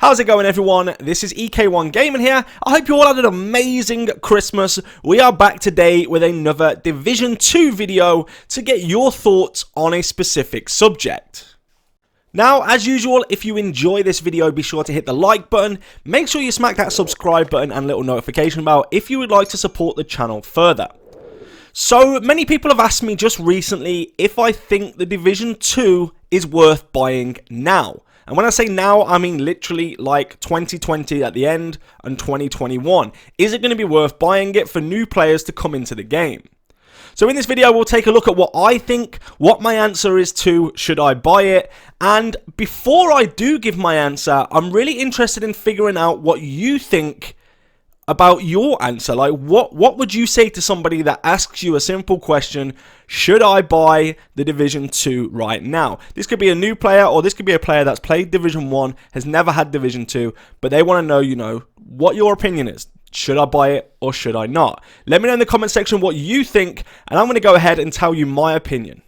How's it going, everyone? This is EK1 Gaming here. I hope you all had an amazing Christmas. We are back today with another Division 2 video to get your thoughts on a specific subject. Now, as usual, if you enjoy this video, be sure to hit the like button. Make sure you smack that subscribe button and little notification bell if you would like to support the channel further. So, many people have asked me just recently if I think the Division 2 is worth buying now. And when I say now, I mean literally like 2020 at the end and 2021. Is it going to be worth buying it for new players to come into the game? So in this video, we'll take a look at what I think, what my answer is to should I buy it. And before I do give my answer, I'm really interested in figuring out what you think about your answer. Like, what would you say to somebody that asks you a simple question: should I buy the Division 2 right now? This could be a new player, or this could be a player that's played Division 1, has never had Division 2, but they want to know, what your opinion is. Should I buy it or should I not? Let me know in the comment section what you think, and I'm going to go ahead and tell you my opinion.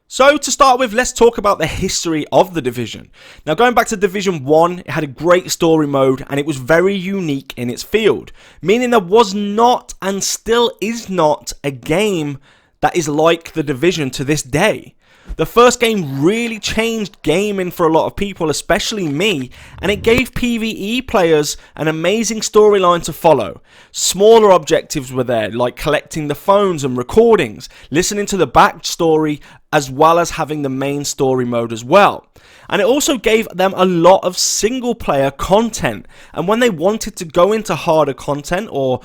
So, to start with, let's talk about the history of the Division. Now, going back to Division 1, it had a great story mode, and it was very unique in its field, meaning there was not, and still is not, a game that is like the Division to this day. The first game really changed gaming for a lot of people, especially me, and it gave PvE players an amazing storyline to follow. Smaller objectives were there, like collecting the phones and recordings, listening to the backstory, as well as having the main story mode as well. And it also gave them a lot of single player content, and when they wanted to go into harder content or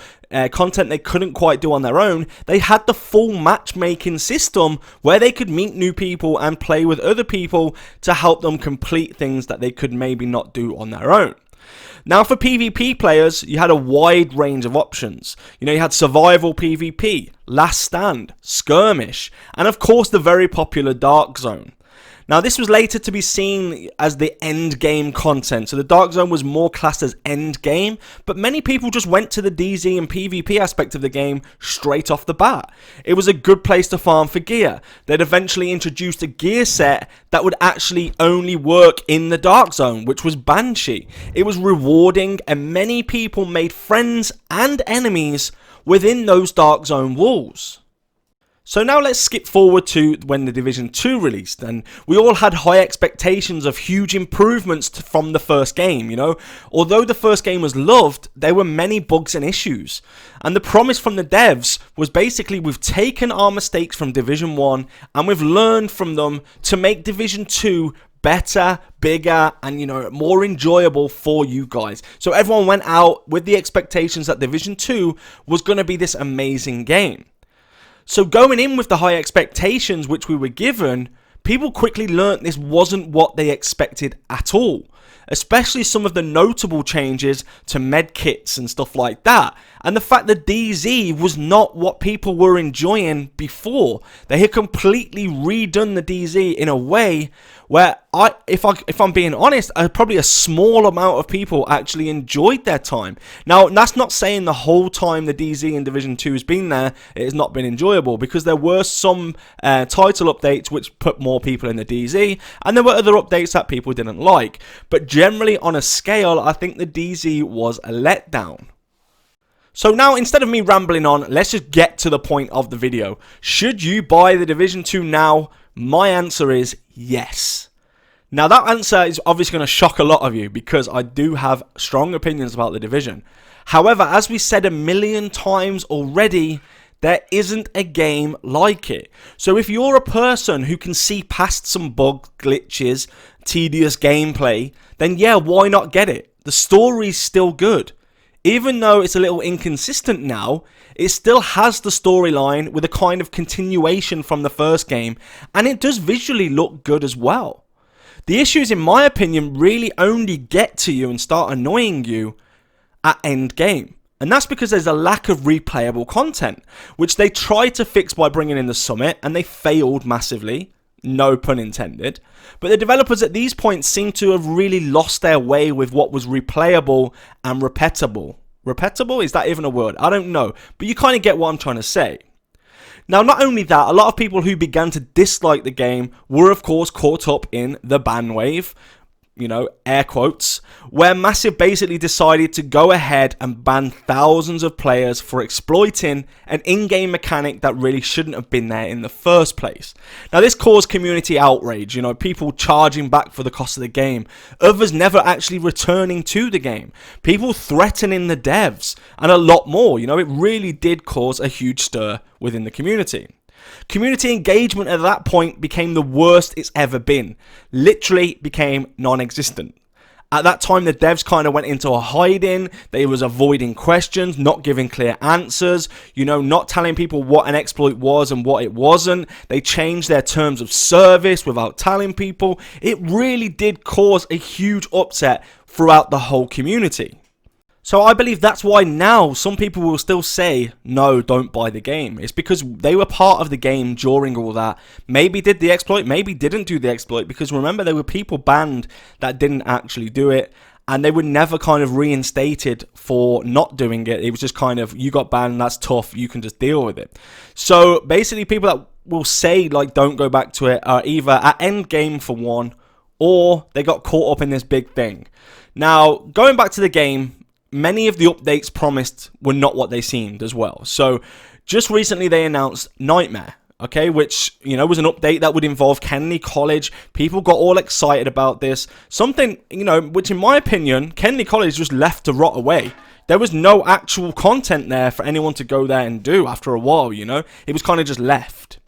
content they couldn't quite do on their own, they had the full matchmaking system where they could meet new people and play with other people to help them complete things that they could maybe not do on their own. Now, for PvP players, you had a wide range of options. You had survival PvP, last stand, skirmish, and of course the very popular Dark Zone. Now, this was later to be seen as the end game content, so the Dark Zone was more classed as end game, but many people just went to the DZ and PvP aspect of the game straight off the bat. It was a good place to farm for gear. They'd eventually introduced a gear set that would actually only work in the Dark Zone, which was Banshee. It was rewarding, and many people made friends and enemies within those Dark Zone walls. So now let's skip forward to when the Division 2 released, and we all had high expectations of huge improvements from the first game, Although the first game was loved, there were many bugs and issues. And the promise from the devs was basically, we've taken our mistakes from Division 1 and we've learned from them to make Division 2 better, bigger, and more enjoyable for you guys. So everyone went out with the expectations that Division 2 was going to be this amazing game. So going in with the high expectations which we were given, people quickly learnt this wasn't what they expected at all. Especially some of the notable changes to medkits and stuff like that. And the fact that DZ was not what people were enjoying before. They had completely redone the DZ in a way where, if I'm being honest, probably a small amount of people actually enjoyed their time. Now, that's not saying the whole time the DZ in Division 2 has been there, it has not been enjoyable, because there were some title updates which put more people in the DZ, and there were other updates that people didn't like. But generally, on a scale, I think the DZ was a letdown. So now, instead of me rambling on, let's just get to the point of the video. Should you buy the Division 2 now? My answer is yes. Now, that answer is obviously going to shock a lot of you, because I do have strong opinions about the Division. However, as we said a million times already, there isn't a game like it. So if you're a person who can see past some bug glitches, tedious gameplay, then yeah, why not get it? The story's still good. Even though it's a little inconsistent now, it still has the storyline with a kind of continuation from the first game, and it does visually look good as well. The issues, in my opinion, really only get to you and start annoying you at end game. And that's because there's a lack of replayable content, which they tried to fix by bringing in the summit, and they failed massively. No pun intended. But the developers at these points seem to have really lost their way with what was replayable and repeatable. Repeatable? Is that even a word? I don't know. But you kind of get what I'm trying to say. Now, not only that, a lot of people who began to dislike the game were, of course, caught up in the ban wave. air quotes, where Massive basically decided to go ahead and ban thousands of players for exploiting an in-game mechanic that really shouldn't have been there in the first place. Now, this caused community outrage, people charging back for the cost of the game, others never actually returning to the game, people threatening the devs, and a lot more. It really did cause a huge stir within the community. Community engagement at that point became the worst it's ever been. Literally became non-existent. At that time, the devs kind of went into a hiding. They was avoiding questions, not giving clear answers, not telling people what an exploit was and what it wasn't. They changed their terms of service without telling people. It really did cause a huge upset throughout the whole community. So I believe that's why now some people will still say, no, don't buy the game. It's because they were part of the game during all that. Maybe did the exploit, maybe didn't do the exploit. Because remember, there were people banned that didn't actually do it. And they were never kind of reinstated for not doing it. It was just kind of, you got banned, that's tough, you can just deal with it. So basically people that will say, don't go back to it are either at end game for one, or they got caught up in this big thing. Now, going back to the game, many of the updates promised were not what they seemed as well. So just recently they announced Nightmare, which, was an update that would involve Kennedy College. People got all excited about this. Something, which in my opinion, Kennedy College just left to rot away. There was no actual content there for anyone to go there and do after a while, It was kind of just left.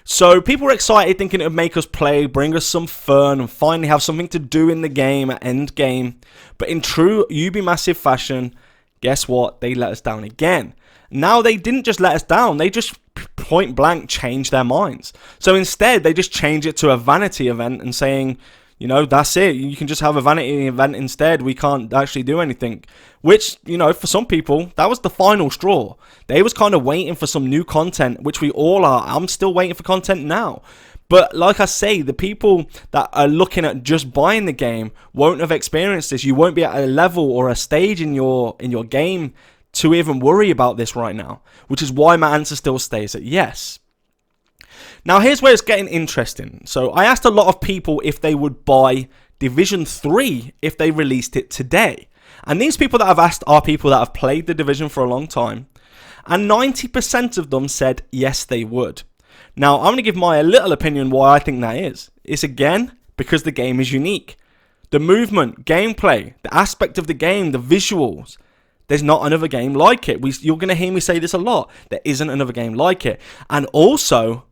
So people were excited, thinking it would make us play, bring us some fun, and finally have something to do in the game at end game. But in true UB Massive fashion, guess what? They let us down again. Now they didn't just let us down, they just point blank changed their minds. So instead, they just changed it to a vanity event and saying, that's it. You can just have a vanity event instead. We can't actually do anything. Which, for some people, that was the final straw. They was kind of waiting for some new content, which we all are. I'm still waiting for content now. But like I say, the people that are looking at just buying the game won't have experienced this. You won't be at a level or a stage in your game to even worry about this right now. Which is why my answer still stays at yes. Now, here's where it's getting interesting. So I asked a lot of people if they would buy Division 3 if they released it today. And these people that I've asked are people that have played the Division for a long time. And 90% of them said yes, they would. Now, I'm going to give my little opinion why I think that is. It's again because the game is unique. The movement, gameplay, the aspect of the game, the visuals. There's not another game like it. You're going to hear me say this a lot. There isn't another game like it. And also,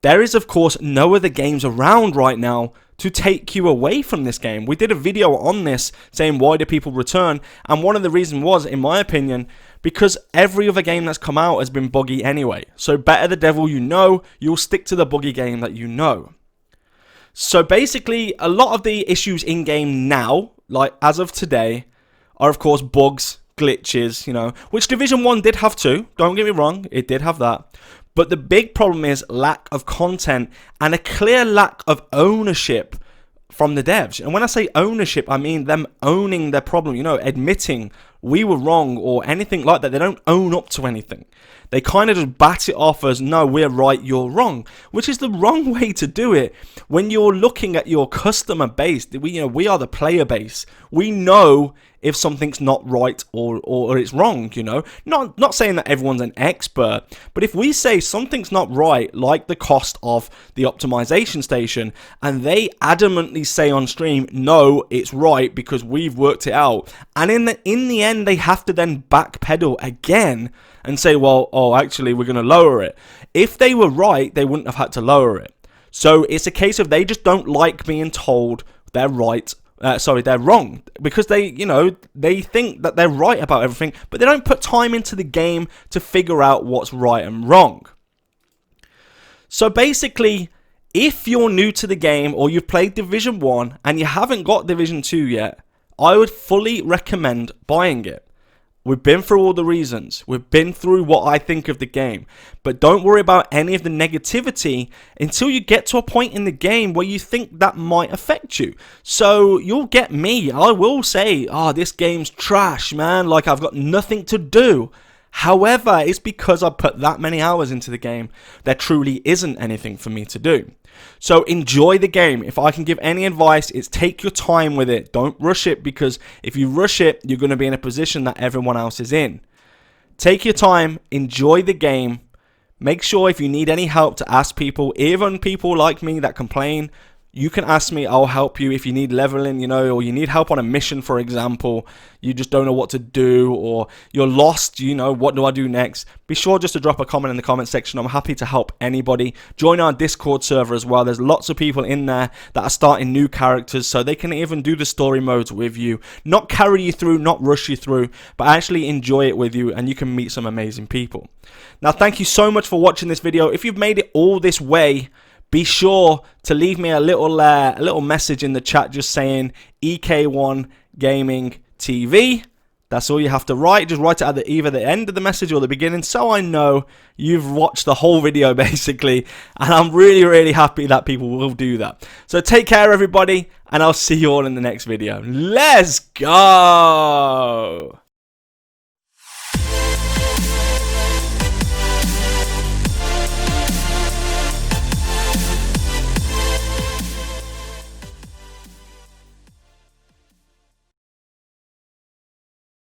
there is, of course, no other games around right now to take you away from this game. We did a video on this saying why do people return, and one of the reasons was, in my opinion, because every other game that's come out has been buggy anyway. So better the devil you know, you'll stick to the buggy game that you know. So basically, a lot of the issues in game now, like as of today, are of course bugs, glitches, which Division 1 did have too. Don't get me wrong, it did have that. But the big problem is lack of content and a clear lack of ownership from the devs. And when I say ownership, I mean them owning their problem, admitting we were wrong or anything like that. They don't own up to anything. They kind of just bat it off as, no, we're right, you're wrong, which is the wrong way to do it. When you're looking at your customer base, we are the player base. We know if something's not right or it's wrong, Not saying that everyone's an expert, but if we say something's not right, like the cost of the optimization station, and they adamantly say on stream, no, it's right because we've worked it out, and in the end they have to then backpedal again and say, well, actually we're going to lower it. If they were right, they wouldn't have had to lower it. So it's a case of they just don't like being told they're right. They're wrong, because they think that they're right about everything, but they don't put time into the game to figure out what's right and wrong. So basically, if you're new to the game or you've played Division 1 and you haven't got Division 2 yet, I would fully recommend buying it. We've been through all the reasons. We've been through what I think of the game. But don't worry about any of the negativity until you get to a point in the game where you think that might affect you. So you'll get me. I will say, this game's trash, man. Like, I've got nothing to do. However, it's because I put that many hours into the game, there truly isn't anything for me to do. So enjoy the game. If I can give any advice, it's take your time with it. Don't rush it, because if you rush it, you're going to be in a position that everyone else is in. Take your time, enjoy the game. Make sure if you need any help to ask people, even people like me that complain, you can ask me, I'll help you. If you need leveling, you know, or you need help on a mission, for example, you just don't know what to do, or you're lost, you know, what do I do next? Be sure just to drop a comment in the comment section. I'm happy to help anybody. Join our Discord server as well. There's lots of people in there that are starting new characters, so they can even do the story modes with you. Not carry you through, not rush you through, but actually enjoy it with you, and you can meet some amazing people. Now, thank you so much for watching this video. If you've made it all this way, be sure to leave me a little message in the chat just saying EK1 Gaming TV. That's all you have to write. Just write it at either the end of the message or the beginning, so I know you've watched the whole video basically. And I'm really, really happy that people will do that. So take care, everybody, and I'll see you all in the next video. Let's go!